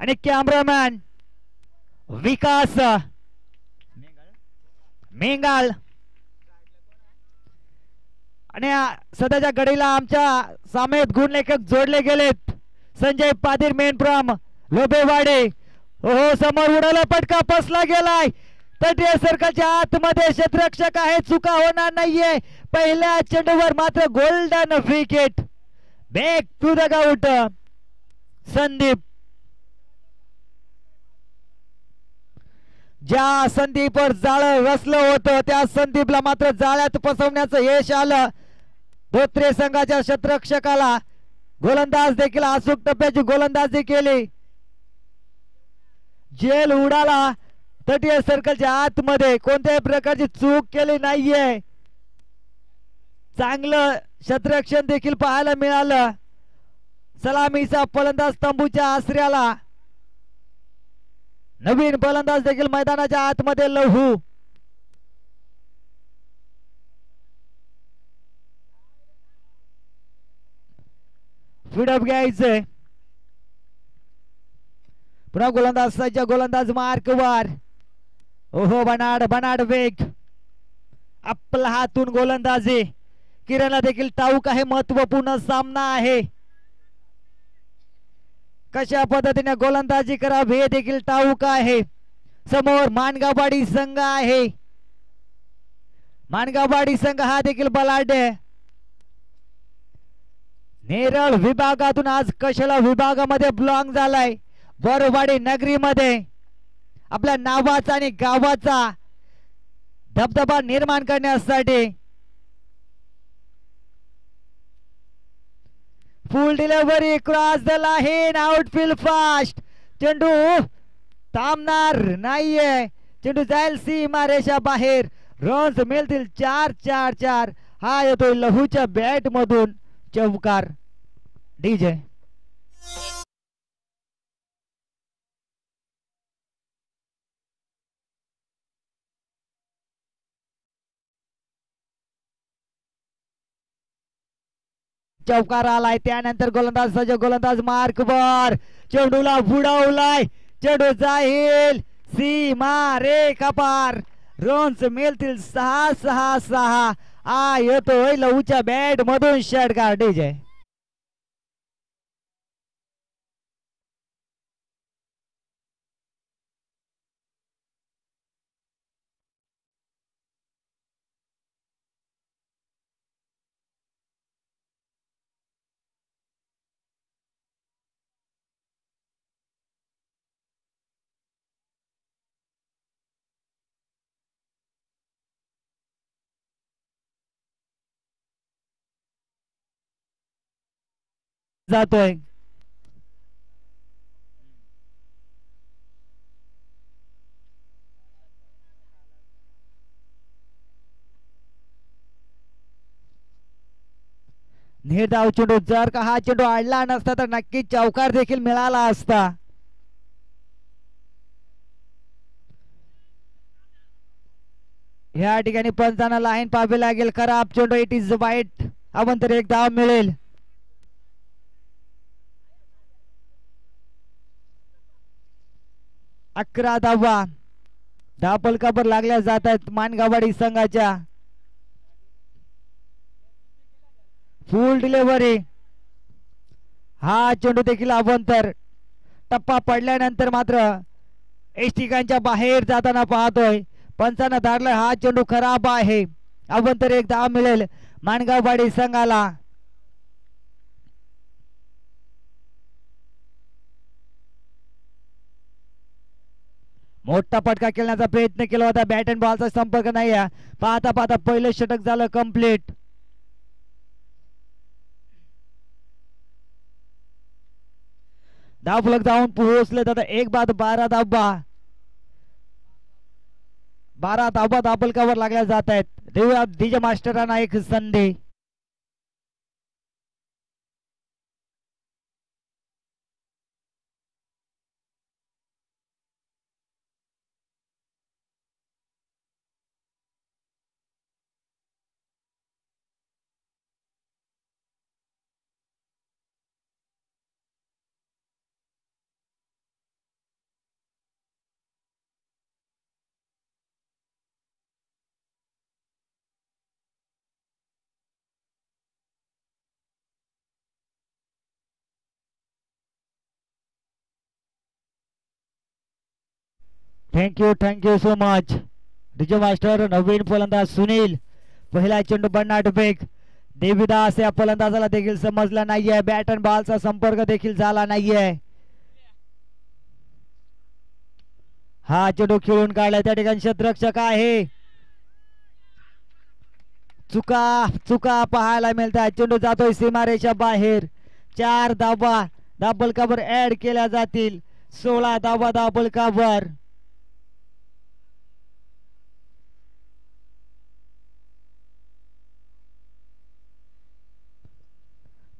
आणि कॅमेरामॅन विकास मेंगाळ आणि सध्याच्या घडीला आमच्या सामेत गुणलेखक जोडले गेलेत संजय पाटील मेनप्रॉम लोबेवाडे. हो समोर उडाला पटका फसला गेलाय तटीय सर्कलच्या आतमध्ये क्षेत्ररक्षक आहे चुका होणार नाहीये. पहिल्या चेंडूवर मात्र golden wicket back to the out. Sandeep ज्या संदीपवर जाळ रचलं होतं त्या संदीपला मात्र जाळ्यात फसवण्याचं यश आलं. धोत्रे संघाच्या क्षेत्ररक्षकाला गोलंदाज देखील अचूक टप्प्याची गोलंदाजी केली. जेल उडाला तटीय सर्कलच्या आतमध्ये कोणत्याही प्रकारची चूक केली नाहीये. चांगलं क्षेत्ररक्षण देखील पाहायला मिळालं. सलामीचा फलंदाज तंबूच्या आश्रयाला. नवीन फलंदाज देखील मैदानाच्या आतमध्ये लहू. फीडअप घ्यायचंय. पुन्हा गोलंदाज सज्ज गोलंदाज मार्कवर. ओहो बनाड बनाड वेग आपला हातून गोलंदाजी. किरणला देखील ठाऊक आहे महत्वपूर्ण सामना आहे कशा पद्धतीने गोलंदाजी करावी हे देखील ठाऊक आहे. समोर माणगाववाडी संघ आहे. माणगाववाडी संघ हा देखील बलाढ्य. नेरळ विभागातून आज कशाला विभागामध्ये बिलॉंग झालाय. बोरवाडी नगरीमध्ये आपल्या नावाचा आणि गावाचा धबधबा निर्माण करण्यासाठी फुल delivery cross the line outfield fast. चेंडू थांबणार नाहीये. चेंडू जाईल सीमा रेषा बाहेर. रन्स मिळतील 4-4-4. हा येतोय लहूच्या बॅट मधून चौकार. डीजे चौकार आलाय. त्यानंतर गोलंदाज सज्ज गोलंदाज मार्कवर. चेंडूला बुडवलाय. चेंडू जाईल सीमा रेखा पार. रन्स मिळतील 6-6-6. आ येतोय लहूच्या बॅट मधून षटकार. डीजे जातोय. निर्धाव चेंडू. जर का हा चेंडू आडला नसता तर नक्कीच चौकार देखील मिळाला असता. या ठिकाणी पंचांना लाईन पाहावी लागेल. खराब चेंडू. इट इज वाईट. अवंतर एक धाव मिळेल. अकरा धावा धापलकावर लागल्या जात आहेत माणगाववाडी संघाच्या. फुल डिलिव्हरी. हा चेंडू देखील अवंतर. टप्पा पडल्यानंतर मात्र एष्टिकांच्या बाहेर जाताना पाहतोय. पंचांना धारलं. हा चेंडू खराब आहे. अवंतर एक धाव मिळेल माणगाववाडी संघाला. मोठा फटका खेळण्याचा प्रयत्न केला होता. बॅट अँड बॉलचा संपर्क नाही. पाहता पाहता पहिलं षटक झालं कंप्लीट. धाव फलक जाऊन पोहोचले तर 1-12 धावा. 12 धावा धावफलकावर लागल्या जात आहेत. देऊया डीजे मास्टरांना एक संधी. Thank you so much. DJ master. नवीन फलंदाज सुनील. पहिला चेंडू बन्नाट बेग. देवीदास या फलंदाजाला देखील समजला नाहीये. बॅट अँड बॉलचा संपर्क देखील झाला नाहीये. हा चेंडू खेळून काढला. त्या ठिकाणी क्षेत्ररक्षक आहे. चुका चुका पाहायला मिळतात. चेंडू जातोय सीमारेषा बाहेर. 4 धावा धाबलकावर ऍड केल्या जातील. 16 धावा धाबलकावर.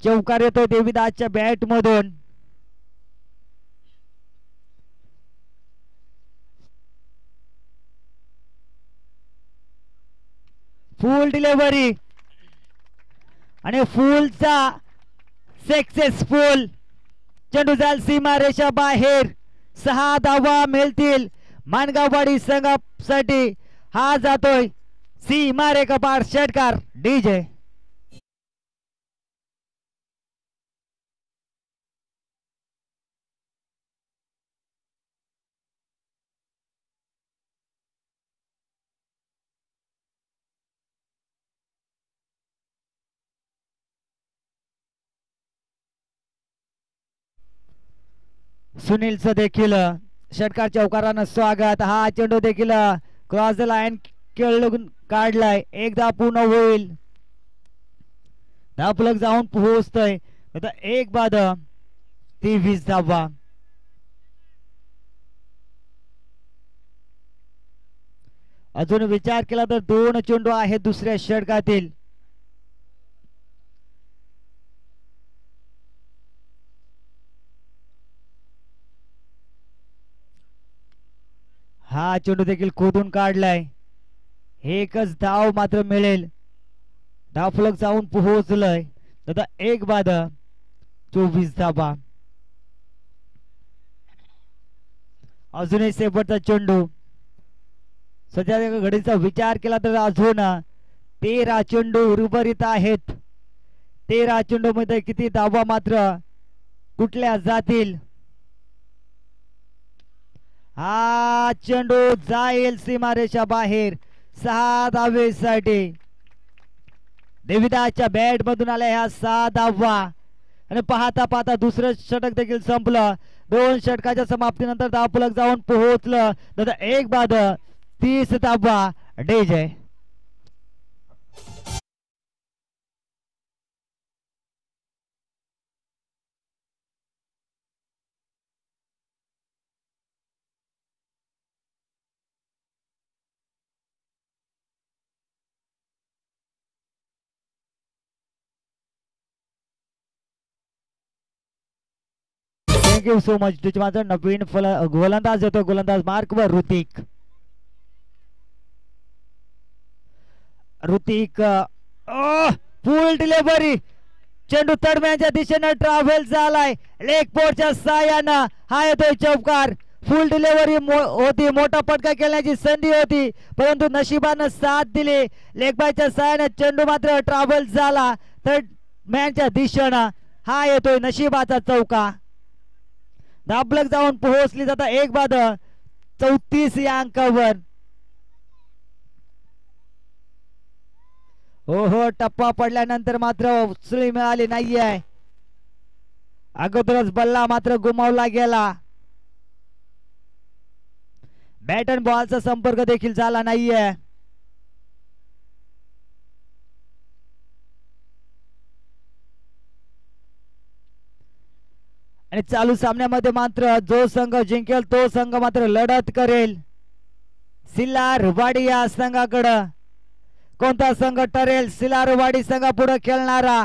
चौकार येतोय देवीदासच्या बॅट मधून. फुल डिलिव्हरी आणि फुलचा सक्सेसफुल. चेंडू जाल सीमारेषा बाहेर. 6 धावा मिळतील मानगाववाडी संघासाठी. हा जातोय सीमारेखा पार. षटकार डीजे. सुनीलचं देखील षटकार चौकारानं स्वागत. हा चेंडू देखील क्रॉस द लाईन खेळून काढलाय. एकदा पूर्ण होईल. धापलक जाऊन पोहोचतोय. आता एक बाद 23 धावा. अजून विचार केला तर 2 चेंडू आहेत दुसऱ्या षटकातील. हा चेंडू देखील खोदून काढलाय. एकच धाव मात्र मिळेल. धावफलक जाऊन पोहोचलंय. आता एक बाद 24 धावा. अजूनही शेवटचा चेंडू. सध्या घडीचा विचार केला तर अजून 13 चेंडू उर्वरित आहेत. 13 चेंडू मध्ये किती धावा मात्र कुठल्या जातील. हा चेंडू जाईल सीमारेषा बाहेर. 6 धावेसाठी. देवीदासच्या बॅट मधून आल्या ह्या 6 धावा. आणि पाहता पाहता दुसरं षटक देखील संपलं. 2 षटकाच्या समाप्तीनंतर धावफलक जाऊन पोहोचलं. तर एक बाद 30 धावा डीजे. Thank you so much. माझा नवीन गोलंदाज येतो. गोलंदाज मार्कवर ऋतिक. Hrithik full delivery. चेंडू तडम्याच्या दिशेने ट्रॅव्हल झालाय. लेग पोरच्या साह्यानं हा येतोय चौकार. फुल डिलिव्हरी होती. मोठा पटका खेळण्याची संधी होती परंतु नशिबानं साथ दिली. लेगबायच्या साह्याने चेंडू मात्र ट्रॅव्हल झाला थर्ड मॅनच्या दिशेनं. हा येतोय नशिबाचा चौका. धाबलक जाऊन पोहोचली जाता एक बाद 34 या अंकावर. हो टप्पा पडल्यानंतर मात्र उचली मिळाली नाहीये. अगोदरच बल्ला मात्र गुमावला गेला. बॅट अँड बॉलचा संपर्क देखील झाला नाहीये. आणि चालू सामन्यामध्ये मात्र जो संघ जिंकेल तो संघ मात्र लढत करेल. सिल्लारवाडी या संघाकडे कोणता संघ ठरेल सिल्लारवाडी संघापुढे खेळणारा.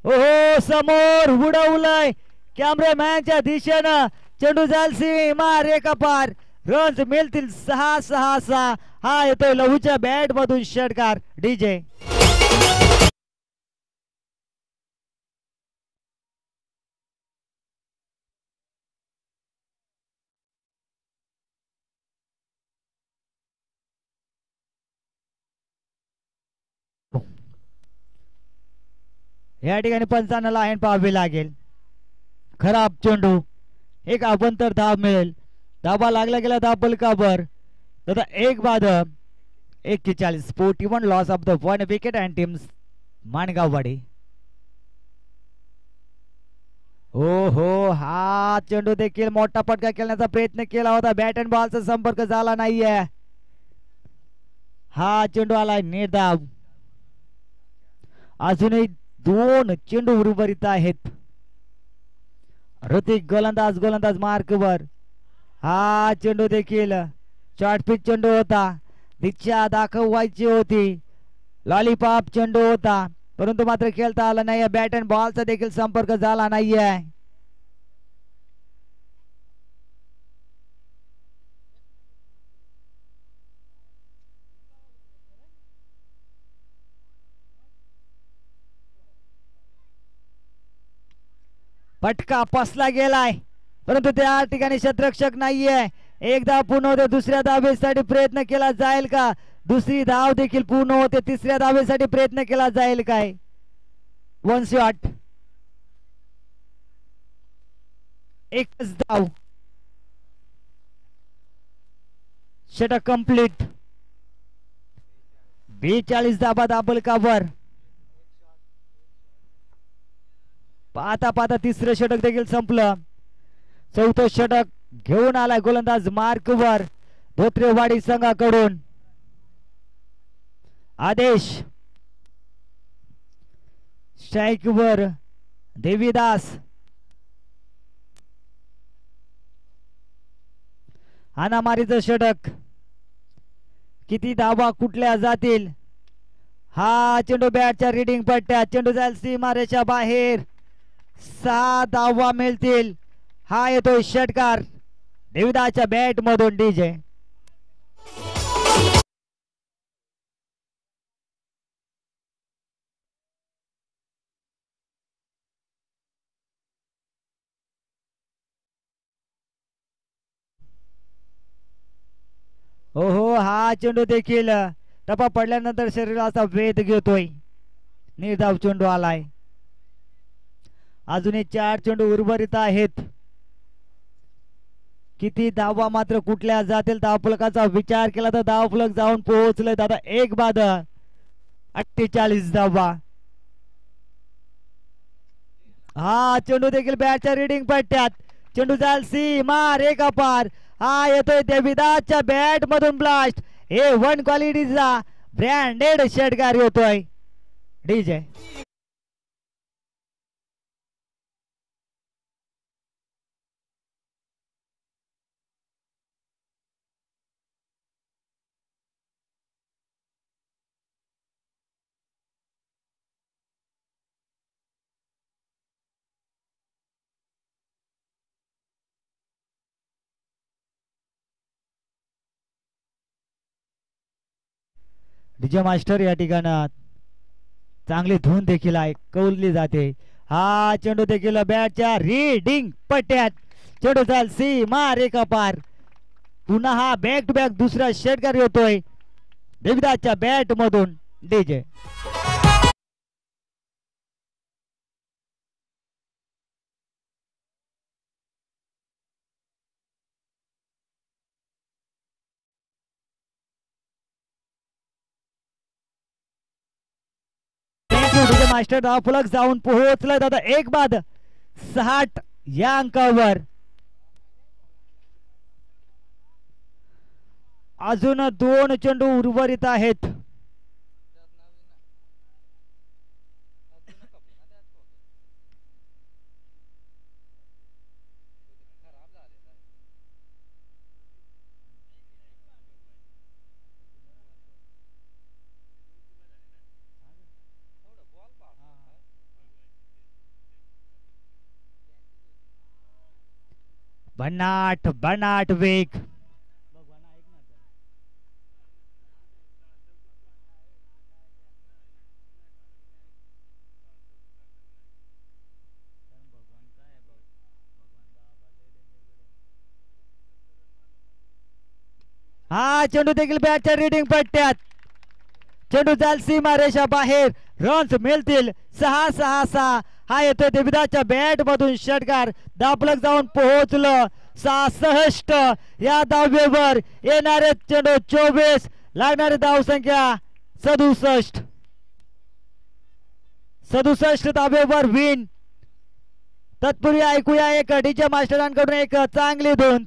ओहो समोर उडवलंय कॅमेरामॅनच्या दिशेनं. चेंडू जाल सीमा रेखा पार. रन्स मिळतील 6-6-6. हा येतोय लहूच्या बॅट मधून षटकार डीजे. या ठिकाणी पंचांना लाईन पाहावी लागेल. खराब चेंडू एक अभ्यंतर धाव मिळेल. धाबा लागला गेला धाव बलकावर. दादा एक बाद 41. 41 loss of the 1 wicket and teams Mangaonwadi. हो हो, हा चेंडू देखील मोठा फटका खेळण्याचा प्रयत्न केला होता. बॅट अँड बॉलचा संपर्क झाला नाहीये. हा चेंडू आलाय निर्धाव. अजूनही 2 चेंडू उर्वरित आहेत. ऋतिक गोलंदाज मार्कवर. हा चेंडू देखील शॉर्ट पिच चेंडू होता. दिशा दाखवायची होती. लॉलीपॉप चेंडू होता, परंतु मात्र खेळता आला नाही. बॅट अँड बॉलचा देखील संपर्क झाला नाहीये. फटका पसला गेलाय, परंतु त्या ठिकाणी शतरक्षक नाहीये. एक धाव पूर्ण होते. दुसऱ्या धावेसाठी प्रयत्न केला जाईल का? दुसरी धाव देखील पूर्ण होते. तिसऱ्या धावेसाठी प्रयत्न केला जाईल काय? 1 शॉट, एकच धाव. षटक कंप्लीट. 42 धाबा दाबल कावर. पाहता पाहता तिसरं षटक देखील संपलं. चौथं षटक घेऊन आलाय गोलंदाज मार्कवर धोत्रेवाडी संघाकडून. आदेश स्ट्राईकवर देवीदास. हाणामारीचं षटक. किती धावा कुठल्या जातील? हा चेंडू बॅटच्या रीडिंग पट्ट्यात. चेंडू जाईल सीमारेषा बाहेर. 6 धावा मिळतील. हा येतोय षटकार देवीदासच्या बॅट मधून. डीजे हो हो, हा चेंडू देखील टप्पा पडल्यानंतर शरीराचा वेध घेतोय. निर्धाव चेंडू आलाय. अजूनही 4 चेंडू उर्वरित आहेत. किती धावा मात्र कुठल्या जातील? धावफलकाचा विचार केला तर धावफलक जाऊन पोहोचले दादा. एक बाद 48 धावा. हा चेंडू देखील बॅटच्या रीडिंग पट्ट्यात. चेंडू जाल सीमा रेखा पार. हा येतोय देवीदासच्या बॅट मधून ब्लास्ट. हे 1 क्वालिटीचा ब्रँडेड षटकार येतोय. डीजे डीजे मास्टर या ठिकाणात चांगली धून देखील ऐकवली जाते. हा चेंडू देखील बॅटच्या रीडिंग पट्ट्यात. चेंडू चाल सीमा रेखा पार. पुन्हा हा बॅक टू बॅक दुसरा षटकार येतोय देवीदासच्या बॅट मधून. डीजे डीजे मास्टर धावफलक जाऊन पोहोचलाय दादा. एक बाद 60 या अंकावर. अजून 2 चेंडू उर्वरित आहेत. भन्नाट वेग. हा चेंडू देखील बॅटच्या रीडिंग पट्ट्यात. चेंडू जाल सीमा रेषा बाहेर. रन्स मिळतील 6-6-6. हा येतोय देविदासच्या बॅट मधून षटकार दाबलक जाऊन पोहोचलं 66 या धावेवर. येणारे चेंडू 24 लागणारी धावसंख्या 67 धावेवर विन. तत्पूर्वी ऐकूया एक डीजे मास्टरांकडून एक चांगली धून.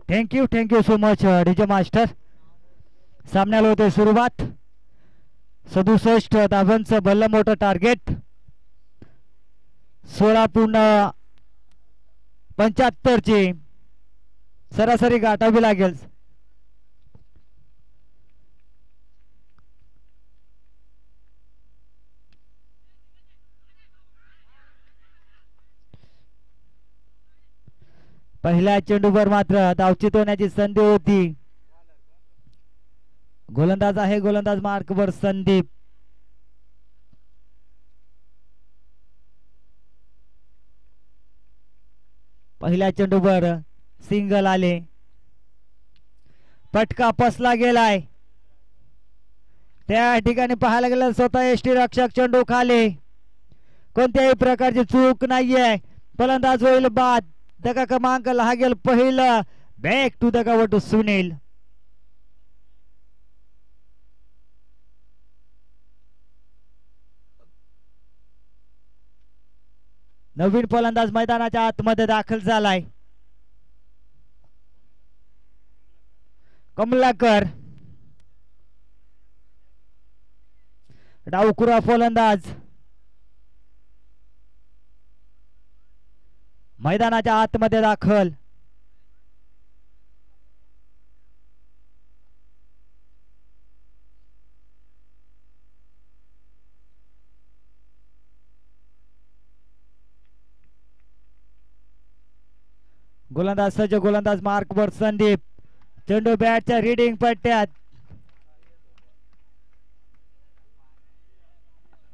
Thank you so much DJ master. सामन्याला होते सुरुवात. 67 धावांचं भलं मोठं टार्गेट. 16.75 ची सरासरी गाठावी लागेल. पहिल्या चेंडूवर मात्र धावचीत होण्याची संधी होती. गोलंदाज आहे, गोलंदाज मार्कवर संदीप. पहिल्या चेंडूवर सिंगल आले. फटका फसला गेलाय. त्या ठिकाणी पाहायला गेलं स्वतः एसटी रक्षक चेंडू खाली. कोणत्याही प्रकारची चूक नाहीये. फलंदाज होईल बाद. धक्का क्रमांक लागेल पहिलं. Back to the cover to Sunil. नवीन फलंदाज मैदानाच्या आतमध्ये दाखल झालाय. कमलाकर डावखुरा फलंदाज मैदानाच्या आतमध्ये दाखल. गोलंदाज सज्ज. गोलंदाज मार्कवर संदीप. चेंडू बॅटच्या रीडिंग पट्ट्यात.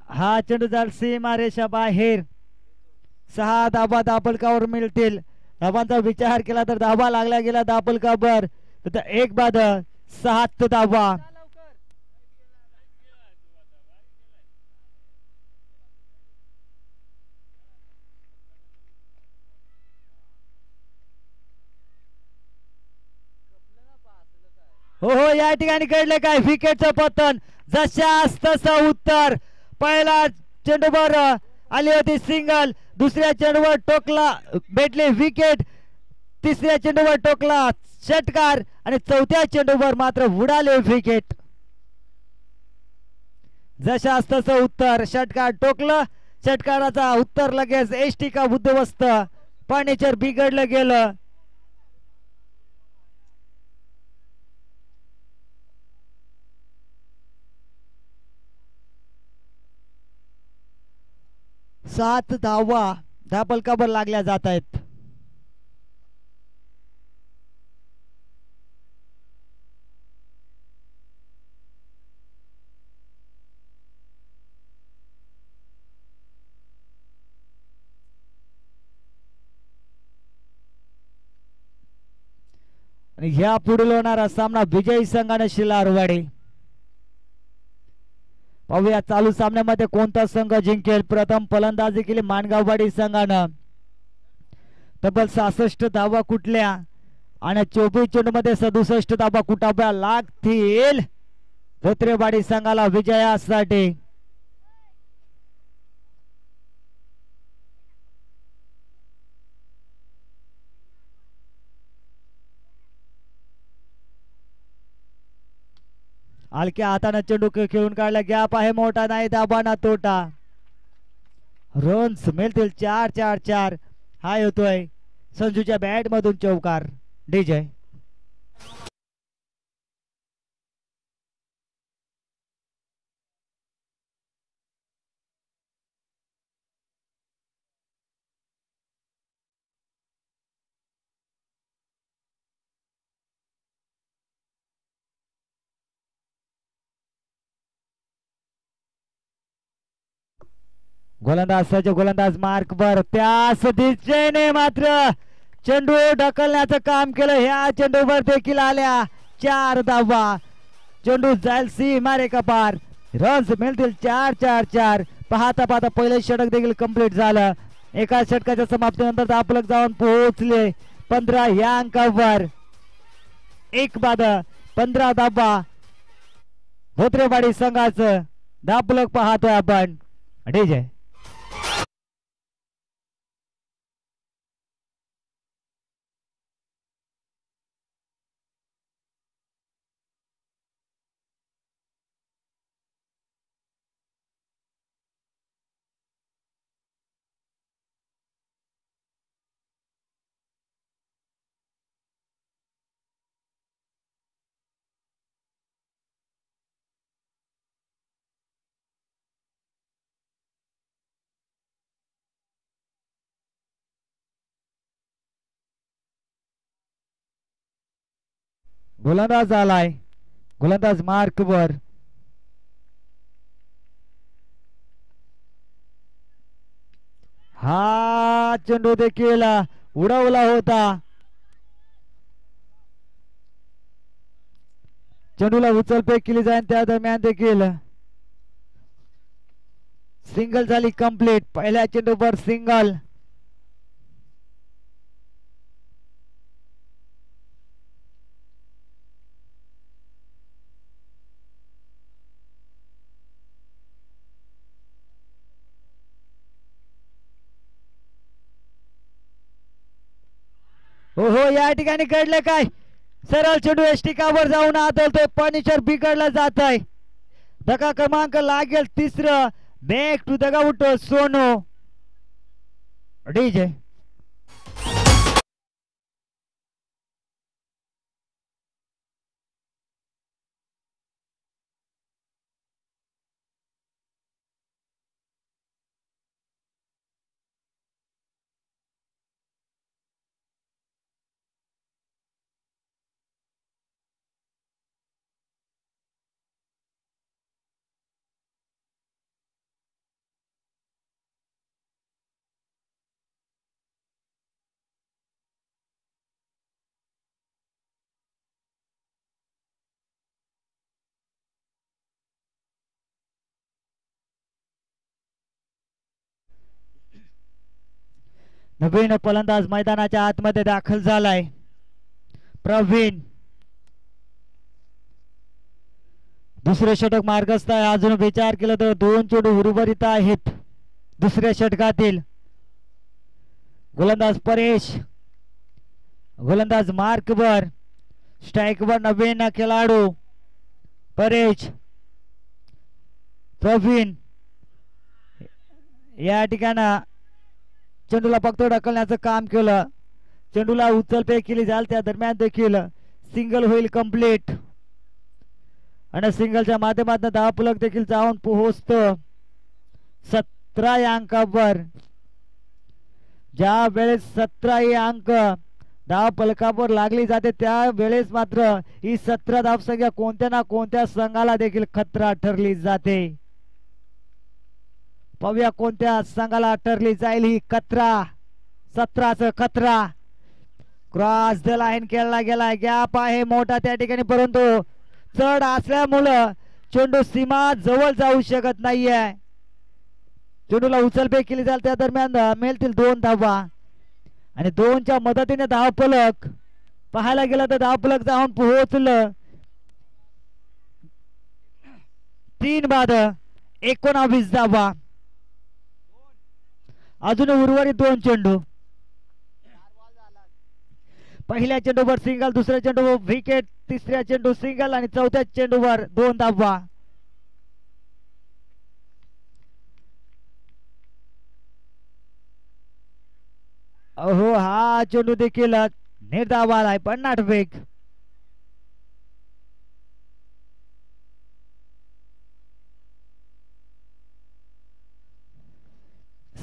हा चेंडू जाल सीमारेषा बाहेर. 6 धाबा दाबलकावर मिळतील. धाबांचा विचार केला तर धाबा लागला गेला दाबलकावर. एक बाद 7 धाबा. हो या ठिकाणी घडले काय विकेटचं पतन. जशास तसं उत्तर. पहिला चेंडूवर आली होती सिंगल. दुसऱ्या चेंडूवर टोकला भेटले विकेट. तिसऱ्या चेंडूवर टोकला षटकार आणि चौथ्या चेंडूवर मात्र उडाले विकेट. जशास तसं उत्तर. षटकार टोकलं. षटकाराचा उत्तर लगेच एसटी का उद्ध्वस्त. फर्निचर बिघडलं गेलं. सात धावा धाबलकावर लागल्या जात आहेत. आणि ह्या पुढील होणारा सामना विजयी संघाने शिलारवाडी. पाहूया चालू सामन्यामध्ये कोणता संघ जिंकेल. प्रथम फलंदाजी केली माणगाववाडी संघानं. तब्बल 66 धावा कुठल्या आणि 24 चेंडू मध्ये 67 धावा कुठाव्या लागतील धोत्रेवाडी संघाला विजयासाठी. हलक्या हाताने चेंडू खेळून काढला. गॅप आहे मोठा नाही. दाबाना तोटा. रन्स मिळतील 4-4-4. हा येतोय संजूच्या बॅट मधून चौकार. डीजे गोलंदाज सज्ज. गोलंदाज मार्कवर. त्याच दिशेने मात्र चेंडू ढकलण्याचं काम केलं. ह्या चेंडूवर देखील आल्या 4 धावा. चेंडू जाईल सीमारेखा पार. रन्स मिळतील 4-4-4. पाहता पाहता पहिले षटक देखील कंप्लीट झालं. एका षटकाच्या समाप्तीनंतर दाबलक जाऊन पोहोचले 15 या अंकावर. 1 बाद 15 धावा धोत्रेवाडी संघाचं. दाबलक पाहतोय आपण. डीजे गोलंदाज आलाय. गोलंदाज मार्कवर. हा चेंडू देखील उडवला होता. चेंडूला उचलफेक केली जाईल. त्या दरम्यान देखील सिंगल झाली कंप्लीट. पहिल्या चेंडूवर सिंगल. हो या ठिकाणी घडले काय सरळ चेंडू एष्टिकावर जाऊन आदळतोय पनिशर बिघडला जात आहे धक्का क्रमांक लागेल तिसरं बॅक टू दगाउट सोनो डीजे नवीन फलंदाज मैदानाच्या आतमध्ये दाखल झालाय प्रवीण दुसरे षटक मार्गस्थ आहे अजून विचार केला तर 2 चेंडू उर्वरित आहेत दुसऱ्या षटकातील गोलंदाज परेश गोलंदाज मार्कवर स्ट्राईकवर नवीन खेळाडू परेश प्रवीण या ठिकाणी चेंडूला फक्त ढकलण्याचं काम केलं चेंडूला उचलफेक केली जाईल त्या दरम्यान देखील सिंगल होईल कंप्लीट आणि सिंगलच्या माध्यमातून धावफलक देखील जाऊन पोहोचतो 17 या अंकावर ज्या वेळेस 17 ही अंक धावफलकावर लागली जाते त्या वेळेस मात्र ही 17 धावसंख्या कोणत्या ना कोणत्या संघाला देखील खतरा ठरली जाते पाहूया कोणत्या संघाला ठरली जाईल ही 17चा खतरा क्रॉस द लाईन खेळला गेला गॅप आहे मोठा त्या ठिकाणी परंतु चढ असल्यामुळं चेंडू सीमा जवळ जाऊ शकत नाहीये चेंडूला उचलफेक केली जाईल त्या दरम्यान मिळतील 2 धावा आणि 2च्या मदतीने धावफलक पाहायला गेलं तर धावफलक जाऊन पोहोचलं 3 बाद 19 धावा अजून उर्वरित 2 चेंडू पहिल्या चेंडूवर सिंगल दुसऱ्या चेंडूवर विकेट तिसऱ्या चेंडू सिंगल आणि चौथ्या चेंडूवर 2 धावा अहो हा चेंडू देखील निर्धाव आलाय 50 वेग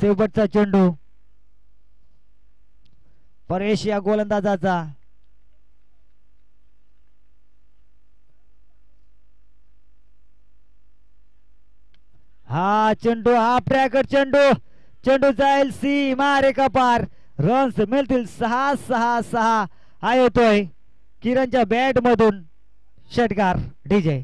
शेवटचा चेंडू परेश या गोलंदाजाचा हा चेंडू हा ब्रॅकेट चेंडू जाईल सीमा रेखा पार रन्स मिळतील 6-6-6 हा येतोय किरणच्या बॅट मधून षटकार DJ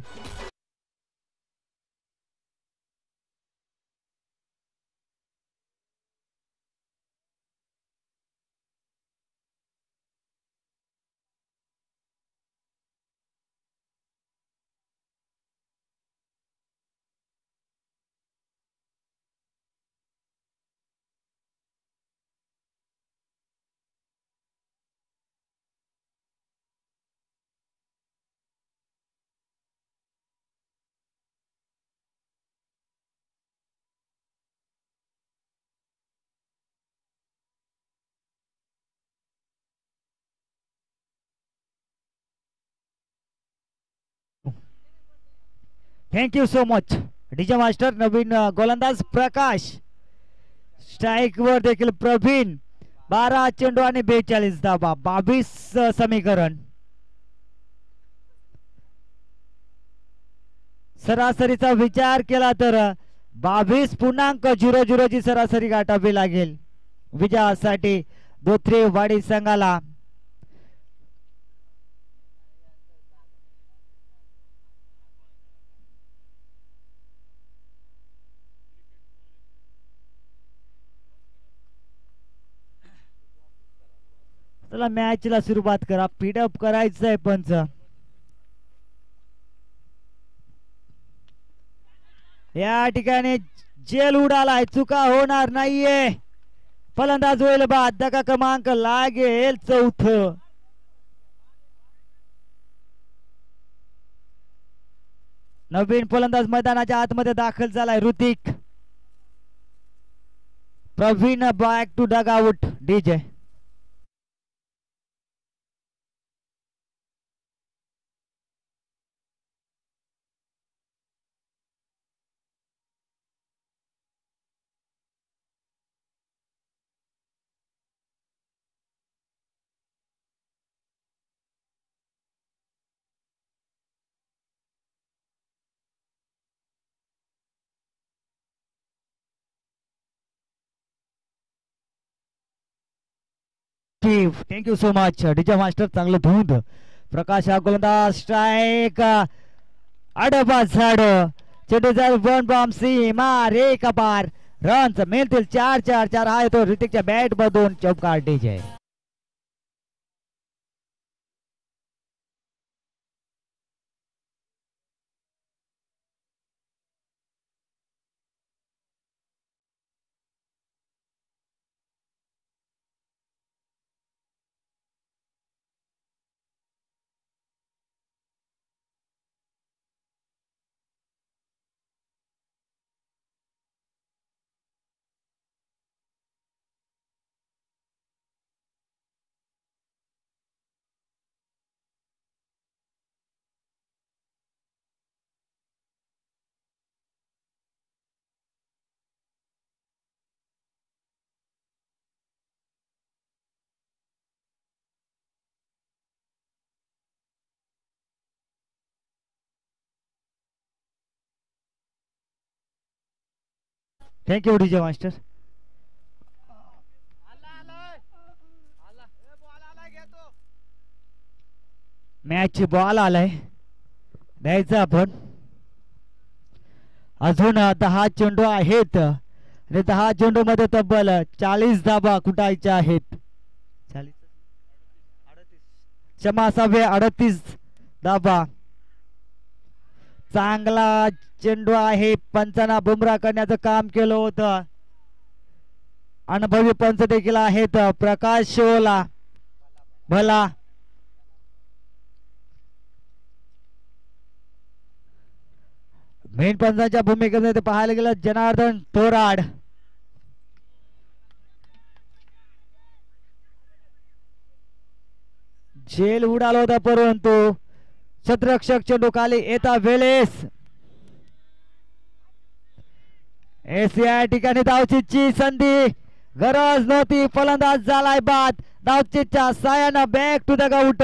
thank you so much DJ master नवीन गोलंदाज प्रकाश स्ट्राइक वर देखील प्रवीण 12 चेंडू आणि 42 धावा 22 समीकरण सरासरीचा विचार केला तर 22.00 ची सरासरी गाठावी लागेल विजयासाठी धोत्रेवाडी संघाला चला मॅचला सुरुवात करा पीडअप करायचंय पंच या ठिकाणी जेल उडालाय चुका होणार नाहीये फलंदाज होईल बाद. धक्का क्रमांक लागेल 4. नवीन फलंदाज मैदानाच्या आतमध्ये दाखल झालाय Hrithik. Praveen back to dugout. DJ thank you so much DJ master. चांगलं धूंद. प्रकाश हा गोलंदाज. स्ट्राईक आडबा झाड. चेंडूचा वन बॉम्ब सीमा एक बार. रन्स मिळतील 4-4. हा येतो ऋतिकच्या बॅट मधून. चौकार DJ. Thank you DJ master. Match ball आलाय. द्यायचा आपण. अजून 10 चेंडू आहेत आणि 10 चेंडू मध्ये तब्बल 40 धाबा कुटायच्या आहेत. 38 धाबा. चांगला चेंडू आहे. पंचांना बुमरा करण्याचं काम केलं होतं. अनुभवी पंच देखील आहेत. प्रकाश शिवला भला. मेन पंचांच्या भूमिकेमध्ये पाहायला गेलं जनार्दन थोराड. झेल उडाला होता परंतु क्षेत्ररक्षक चेंडू खाली येता वेळेस या ठिकाणी धावचीची संधी गरज नव्हती. फलंदाज झालाय बाद. धावचीच्या सायानं back to the out.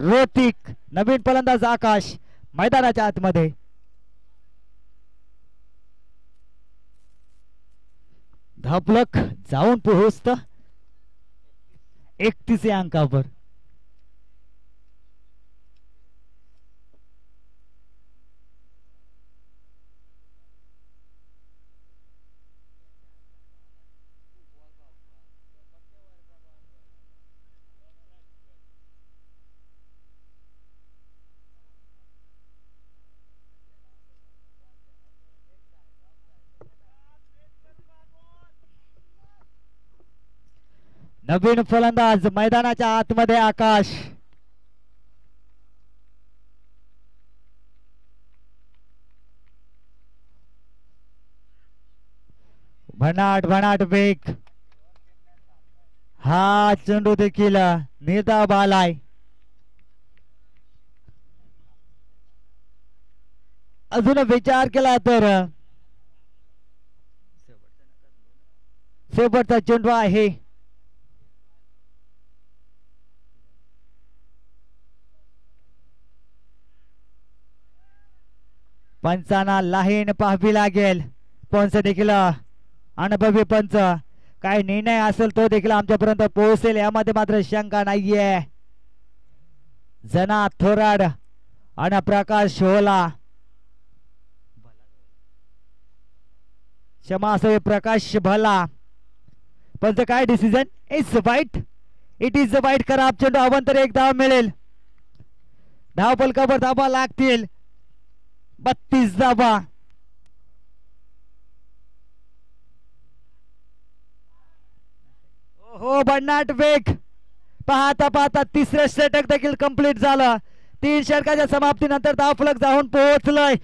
Hrithik. नवीन फलंदाज आकाश मैदानाच्या आतमध्ये. धापलक जाऊन पोहोचत 31 या अंकावर. नवीन फलंदाज मैदानाच्या आतमध्ये आकाश. भन्नाट भन्नाट वेग. हा चेंडू देखील निर्धाव आलाय. अजून विचार केला तर शेवटचा चेंडू आहे. पंचांना लाहीन पाहावी लागेल. पंच देखील अनुभवी पंच. काय निर्णय असेल तो देखील आमच्यापर्यंत पोहोचेल यामध्ये मात्र शंका नाहीये. जना थोराड आणि प्रकाश होला. क्षमा असावे प्रकाश भला. पंच काय डिसिजन. इट्स वाईट. इट इज वाईट. खराब चेंडू अवंतर एक धाव मिळेल. धाव फलकावर धावा लागतील 32 धावा. हो भन्नाट वेग. पाहता पाहता तिसरे षटक देखील कंप्लीट झालं. 3 षटकाच्या समाप्तीनंतर धावफलक जाऊन पोहोचलंय.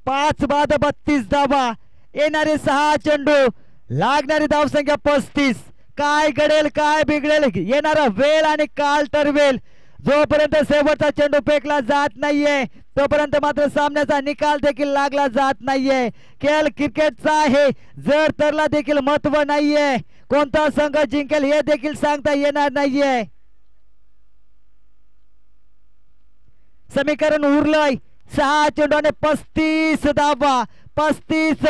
5 बाद 32 धावा. येणारे 6 चेंडू, लागणारी धावसंख्या 35. काय घडेल काय बिघडेल येणारा वेळ आणि काल ठरवेल. जोपर्यंत शेवटचा चेंडू फेकला जात नाहीये तोपर्यंत मात्र सामन्याचा निकाल देखील लागला जात नाहीये. खेळ क्रिकेटचा आहे, जर तरला देखील महत्व नाहीये. कोणता संघ जिंकेल हे देखील सांगता येणार नाहीये. समीकरण उरलंय 6 चेंडू आणि 35 धावा. 35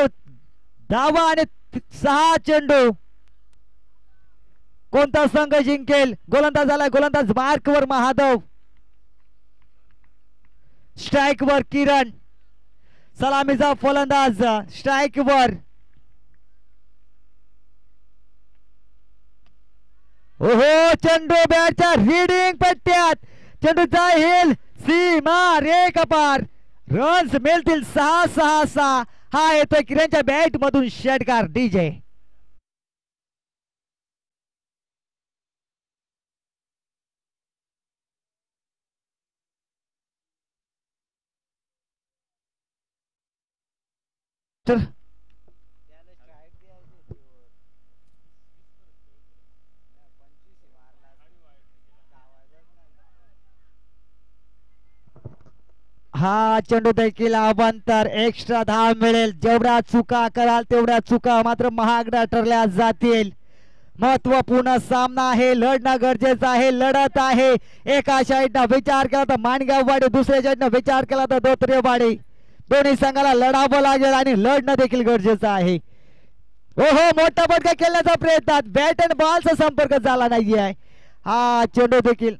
धावा आणि 6 चेंडू. कोणता संघ जिंकेल? गोलंदाज आलाय, गोलंदाज मार्कवर महादेव, स्ट्राइक वर किरण, सलामीचा फलंदाज स्ट्राइक वर. ओहो, चेंडू बॅटच्या रीडिंग पट्ट्यात, चेंडू जाईल सीमा रेखा पार. रन्स मिळतील 6-6-6. हा येतोय किरणच्या बॅट मधून षटकार. डीजे हा चेंडू देखील अवांतर. एक्स्ट्रा धाव मिळेल. जेवढ्या चुका कराल तेवढ्या चुका मात्र महागड्या ठरल्या जातील. महत्वपूर्ण सामना आहे, लढणं गरजेचं आहे. लढत आहे. एका साईडनं विचार केला तर माणगाववाडी, दुसऱ्या साईडनं विचार केला तर धोत्रेवाडी. दोन्ही संघाला लढावं लागेल आणि लढणं देखील गरजेचं आहे. ओहो, मोठा फटका खेळण्याचा प्रयत्न, बॅट अँड बॉलचा संपर्क झाला नाहीये. हा चेंडू देखील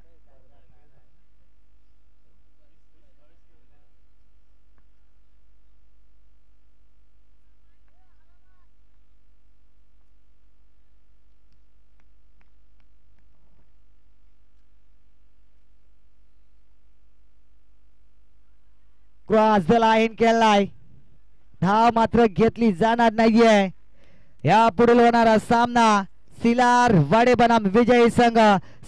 क्रॉस द लाईन केलाय. धाव मात्र घेतली जाणार नाहीये. या पुढील होणारा सामना सिलारवाडी बनाम विजयी संघ.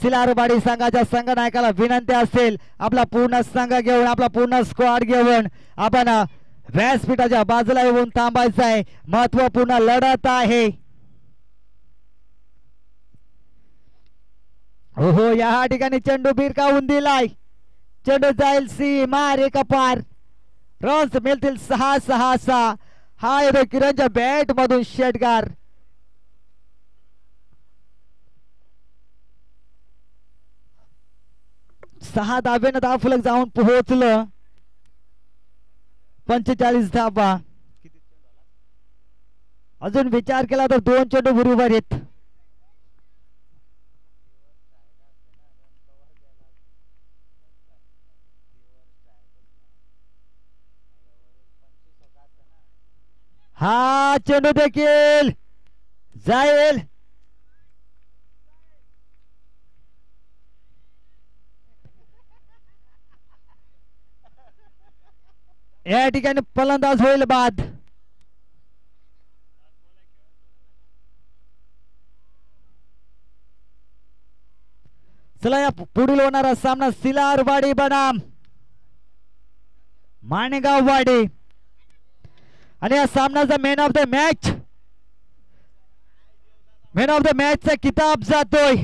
सिलारवाडी संघाच्या संघनायकाला विनंती असेल आपला पूर्ण संघ घेऊन, आपला पूर्ण स्क्वॉड घेऊन आपण व्यासपीठाच्या बाजूला येऊन थांबायचं आहे. महत्वपूर्ण लढत आहे. हो, या ठिकाणी चेंडू भिरकावून दिलाय. चेंडू जाईल सीमा रेखा पार. रन्स मिळतील 6-6-6. हा येतो किरणच्या बॅट मधून षटकार. सहा धाब्यानं धावफलक जाऊन पोहोचलं. 45 धावा. अजून विचार केला तर 2 चेंडू बरोबर आहेत. हा चेंडू देखील जाईल. या ठिकाणी फलंदाज होईल बाद. चला, या पुढील होणारा सामना सिलारवाडी बनाम माणगाववाडी. आणि या सामन्याचा man of the match, man of the match चा किताब जातोय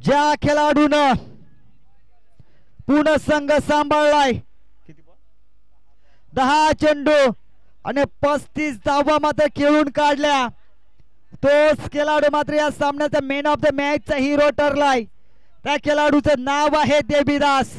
ज्या खेळाडूनं पूर्ण संघ सांभाळलाय. 10 चेंडू आणि 35 धावा मात्र खेळून काढल्या. तोच खेळाडू मात्र या सामन्याचा मॅन ऑफ द मॅच चा हिरो ठरलाय. त्या खेळाडूचं नाव आहे देवीदास.